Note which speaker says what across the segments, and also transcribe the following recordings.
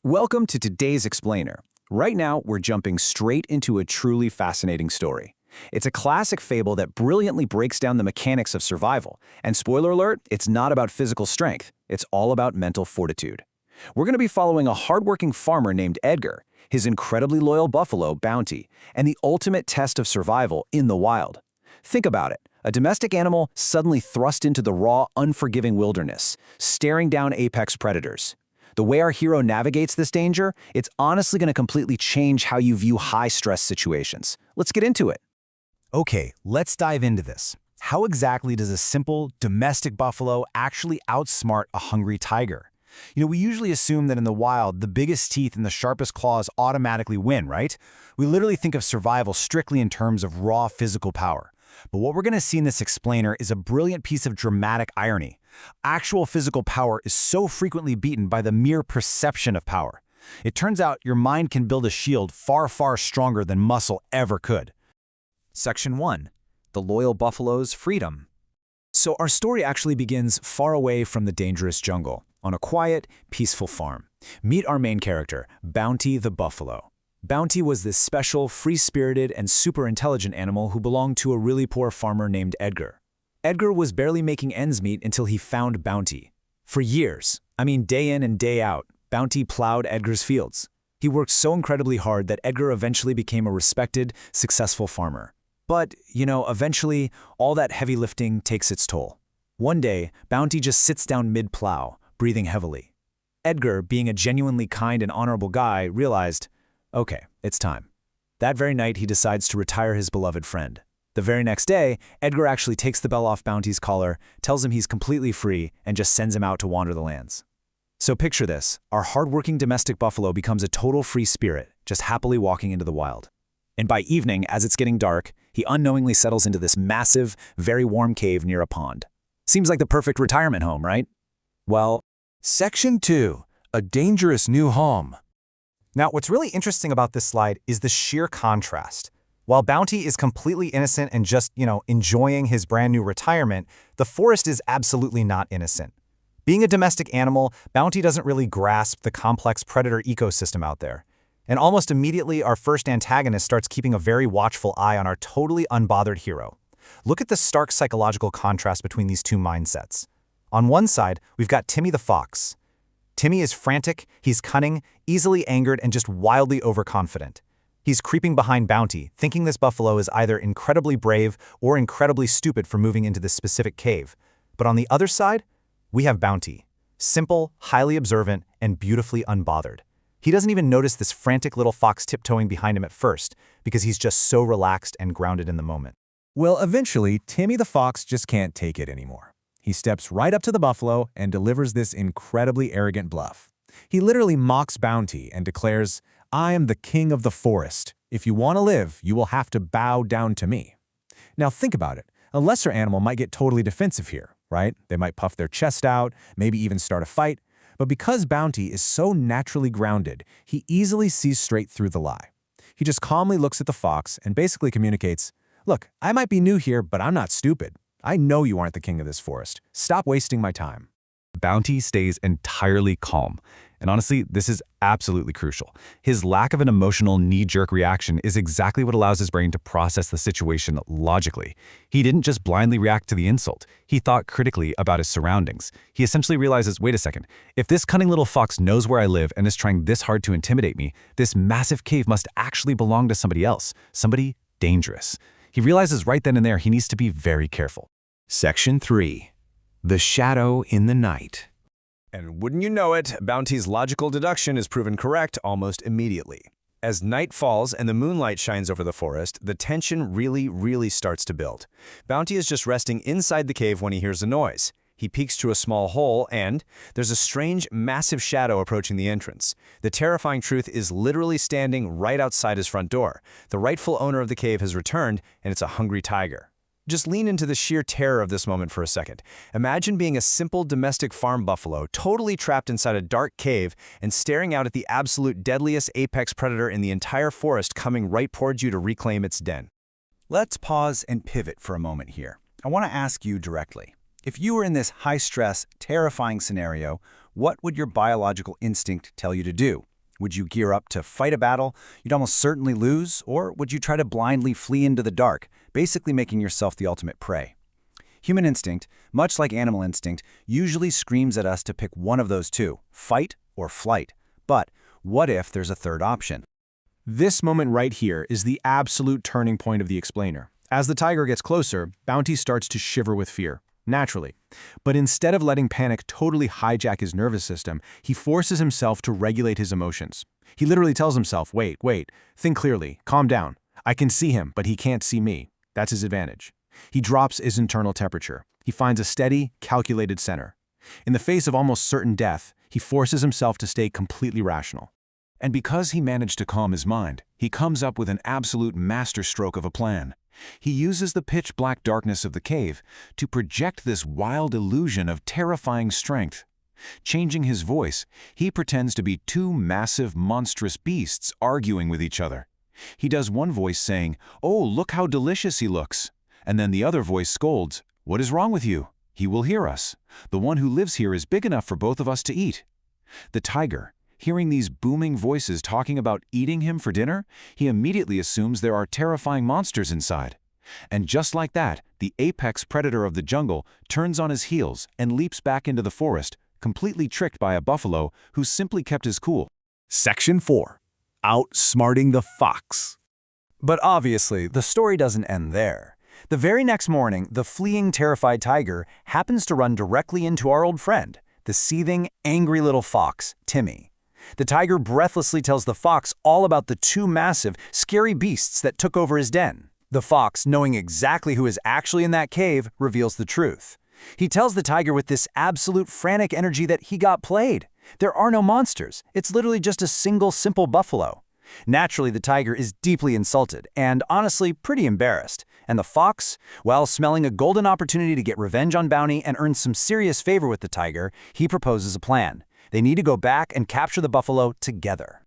Speaker 1: Welcome to today's Explainer. Right now, we're jumping straight into a truly fascinating story. It's a classic fable that brilliantly breaks down the mechanics of survival. And spoiler alert, it's not about physical strength. It's all about mental fortitude. We're going to be following a hardworking farmer named Edgar, his incredibly loyal buffalo, Bounty, and the ultimate test of survival in the wild. Think about it. A domestic animal suddenly thrust into the raw, unforgiving wilderness, staring down apex predators. The way our hero navigates this danger, it's honestly going to completely change how you view high-stress situations. Let's get into it.
Speaker 2: Okay, let's dive into this. How exactly does a simple, domestic buffalo actually outsmart a hungry tiger? We usually assume that in the wild, the biggest teeth and the sharpest claws automatically win, right? We literally think of survival strictly in terms of raw physical power. But what we're going to see in this explainer is a brilliant piece of dramatic irony. Actual physical power is so frequently beaten by the mere perception of power. It turns out your mind can build a shield far, far stronger than muscle ever could.
Speaker 1: Section 1. The Loyal Buffalo's Freedom. So our story actually begins far away from the dangerous jungle, on a quiet, peaceful farm. Meet our main character, Bounty the buffalo. Bounty was this special, free-spirited, and super intelligent animal who belonged to a really poor farmer named Edgar. Edgar was barely making ends meet until he found Bounty. For years, day in and day out, Bounty plowed Edgar's fields. He worked so incredibly hard that Edgar eventually became a respected, successful farmer. But, eventually, all that heavy lifting takes its toll. One day, Bounty just sits down mid-plow, breathing heavily. Edgar, being a genuinely kind and honorable guy, realized, okay, it's time. That very night, he decides to retire his beloved friend. The very next day, Edgar actually takes the bell off Bounty's collar, tells him he's completely free, and just sends him out to wander the lands. So picture this, our hardworking domestic buffalo becomes a total free spirit, just happily walking into the wild. And by evening, as it's getting dark, he unknowingly settles into this massive, very warm cave near a pond. Seems like the perfect retirement home, right? Well,
Speaker 3: Section 2. A dangerous new home.
Speaker 2: Now, what's really interesting about this slide is the sheer contrast. While Bounty is completely innocent and just, enjoying his brand new retirement, the forest is absolutely not innocent. Being a domestic animal, Bounty doesn't really grasp the complex predator ecosystem out there. And almost immediately, our first antagonist starts keeping a very watchful eye on our totally unbothered hero. Look at the stark psychological contrast between these two mindsets. On one side, we've got Timmy the fox. Timmy is frantic, he's cunning, easily angered, and just wildly overconfident. He's creeping behind Bounty, thinking this buffalo is either incredibly brave or incredibly stupid for moving into this specific cave. But on the other side, we have Bounty. Simple, highly observant, and beautifully unbothered. He doesn't even notice this frantic little fox tiptoeing behind him at first, because he's just so relaxed and grounded in the moment.
Speaker 3: Well, eventually, Timmy the fox just can't take it anymore. He steps right up to the buffalo and delivers this incredibly arrogant bluff. He literally mocks Bounty and declares, "I am the king of the forest. If you want to live, you will have to bow down to me." Now think about it. A lesser animal might get totally defensive here, right? They might puff their chest out, maybe even start a fight. But because Bounty is so naturally grounded, he easily sees straight through the lie. He just calmly looks at the fox and basically communicates, "Look, I might be new here, but I'm not stupid. I know you aren't the king of this forest. Stop wasting my time."
Speaker 4: Bounty stays entirely calm. And honestly, this is absolutely crucial. His lack of an emotional knee-jerk reaction is exactly what allows his brain to process the situation logically. He didn't just blindly react to the insult. He thought critically about his surroundings. He essentially realizes, wait a second, if this cunning little fox knows where I live and is trying this hard to intimidate me, this massive cave must actually belong to somebody else, somebody dangerous. He realizes right then and there he needs to be very careful.
Speaker 3: Section 3. The shadow in the night.
Speaker 1: And wouldn't you know it, Bounty's logical deduction is proven correct almost immediately. As night falls and the moonlight shines over the forest, the tension really starts to build. Bounty is just resting inside the cave when he hears a noise. He peeks through a small hole and there's a strange, massive shadow approaching the entrance. The terrifying truth is literally standing right outside his front door. The rightful owner of the cave has returned, and it's a hungry tiger. Just lean into the sheer terror of this moment for a second. Imagine being a simple domestic farm buffalo, totally trapped inside a dark cave and staring out at the absolute deadliest apex predator in the entire forest coming right towards you to reclaim its den.
Speaker 2: Let's pause and pivot for a moment here. I want to ask you directly. If you were in this high-stress, terrifying scenario, what would your biological instinct tell you to do?
Speaker 1: Would you gear up to fight a battle you'd almost certainly lose, or would you try to blindly flee into the dark, basically making yourself the ultimate prey? Human instinct, much like animal instinct, usually screams at us to pick one of those two, fight or flight. But what if there's a third option?
Speaker 3: This moment right here is the absolute turning point of the explainer. As the tiger gets closer, Bounty starts to shiver with fear, naturally. But instead of letting panic totally hijack his nervous system, he forces himself to regulate his emotions. He literally tells himself, wait, think clearly, calm down. I can see him, but he can't see me. That's his advantage. He drops his internal temperature. He finds a steady, calculated center. In the face of almost certain death, he forces himself to stay completely rational.
Speaker 1: And because he managed to calm his mind, he comes up with an absolute masterstroke of a plan. He uses the pitch-black darkness of the cave to project this wild illusion of terrifying strength. Changing his voice, he pretends to be two massive, monstrous beasts arguing with each other. He does one voice saying, "Oh, look how delicious he looks." And then the other voice scolds, "What is wrong with you? He will hear us. The one who lives here is big enough for both of us to eat." The tiger, hearing these booming voices talking about eating him for dinner, he immediately assumes there are terrifying monsters inside. And just like that, the apex predator of the jungle turns on his heels and leaps back into the forest, completely tricked by a buffalo who simply kept his cool.
Speaker 3: Section 4. Outsmarting the fox.
Speaker 1: But obviously, the story doesn't end there. The very next morning, the fleeing, terrified tiger happens to run directly into our old friend, the seething, angry little fox, Timmy. The tiger breathlessly tells the fox all about the two massive, scary beasts that took over his den. The fox, knowing exactly who is actually in that cave, reveals the truth. He tells the tiger with this absolute frantic energy that he got played. There are no monsters. It's literally just a single, simple buffalo. Naturally, the tiger is deeply insulted and, honestly, pretty embarrassed. And the fox, while smelling a golden opportunity to get revenge on Bounty and earn some serious favor with the tiger, he proposes a plan. They need to go back and capture the buffalo together.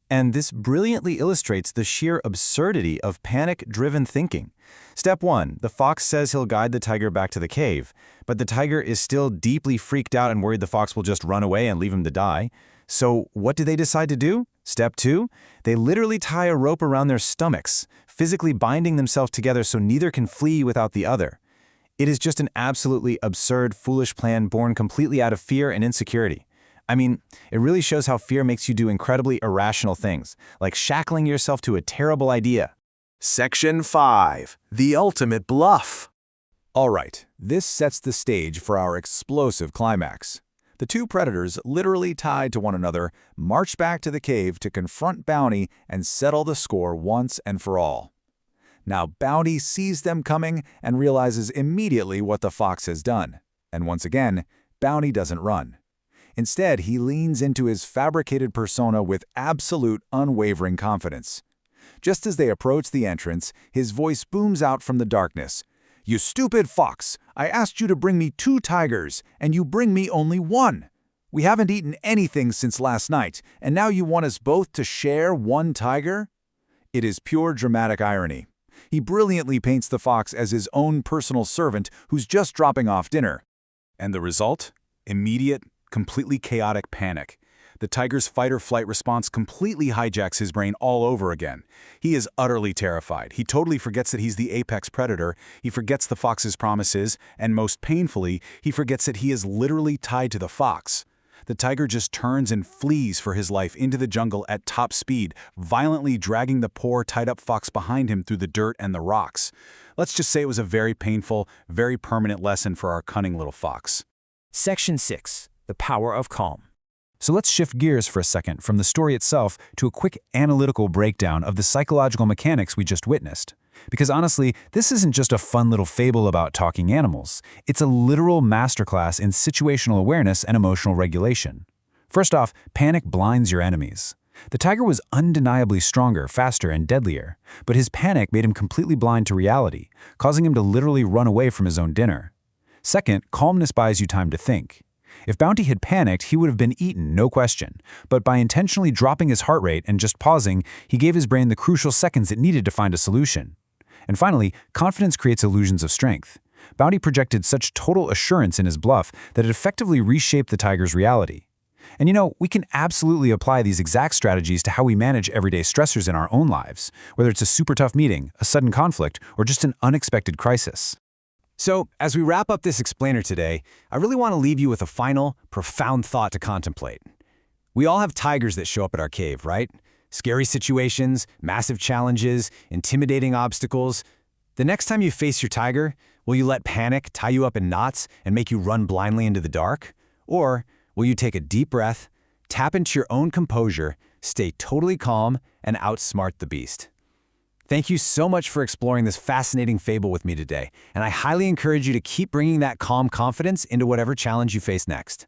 Speaker 1: And this brilliantly illustrates the sheer absurdity of panic-driven thinking. Step 1, the fox says he'll guide the tiger back to the cave, but the tiger is still deeply freaked out and worried the fox will just run away and leave him to die. So what do they decide to do? Step 2, they literally tie a rope around their stomachs, physically binding themselves together so neither can flee without the other. It is just an absolutely absurd, foolish plan born completely out of fear and insecurity. I mean, it really shows how fear makes you do incredibly irrational things, like shackling yourself to a terrible idea.
Speaker 3: Section 5. The ultimate bluff.
Speaker 1: All right, this sets the stage for our explosive climax. The two predators, literally tied to one another, march back to the cave to confront Bounty and settle the score once and for all. Now Bounty sees them coming and realizes immediately what the fox has done. And once again, Bounty doesn't run. Instead, he leans into his fabricated persona with absolute, unwavering confidence. Just as they approach the entrance, his voice booms out from the darkness. "You stupid fox! I asked you to bring me 2 tigers, and you bring me only 1. We haven't eaten anything since last night, and now you want us both to share 1 tiger?" It is pure dramatic irony. He brilliantly paints the fox as his own personal servant who's just dropping off dinner. And the result? Immediate, completely chaotic panic. The tiger's fight-or-flight response completely hijacks his brain all over again. He is utterly terrified. He totally forgets that he's the apex predator, he forgets the fox's promises, and most painfully, he forgets that he is literally tied to the fox. The tiger just turns and flees for his life into the jungle at top speed, violently dragging the poor, tied-up fox behind him through the dirt and the rocks. Let's just say it was a very painful, very permanent lesson for our cunning little fox.
Speaker 5: Section 6. The power of calm.
Speaker 1: So let's shift gears for a second from the story itself to a quick analytical breakdown of the psychological mechanics we just witnessed. Because honestly, this isn't just a fun little fable about talking animals. It's a literal masterclass in situational awareness and emotional regulation. First off, panic blinds your enemies. The tiger was undeniably stronger, faster, and deadlier, but his panic made him completely blind to reality, causing him to literally run away from his own dinner. Second, calmness buys you time to think. If Bounty had panicked, he would have been eaten, no question. But by intentionally dropping his heart rate and just pausing, he gave his brain the crucial seconds it needed to find a solution. And finally, confidence creates illusions of strength. Bounty projected such total assurance in his bluff that it effectively reshaped the tiger's reality.
Speaker 4: And we can absolutely apply these exact strategies to how we manage everyday stressors in our own lives, whether it's a super tough meeting, a sudden conflict, or just an unexpected crisis.
Speaker 1: So, as we wrap up this explainer today, I really want to leave you with a final, profound thought to contemplate. We all have tigers that show up at our cave, right? Scary situations, massive challenges, intimidating obstacles. The next time you face your tiger, will you let panic tie you up in knots and make you run blindly into the dark? Or will you take a deep breath, tap into your own composure, stay totally calm, and outsmart the beast? Thank you so much for exploring this fascinating fable with me today, and I highly encourage you to keep bringing that calm confidence into whatever challenge you face next.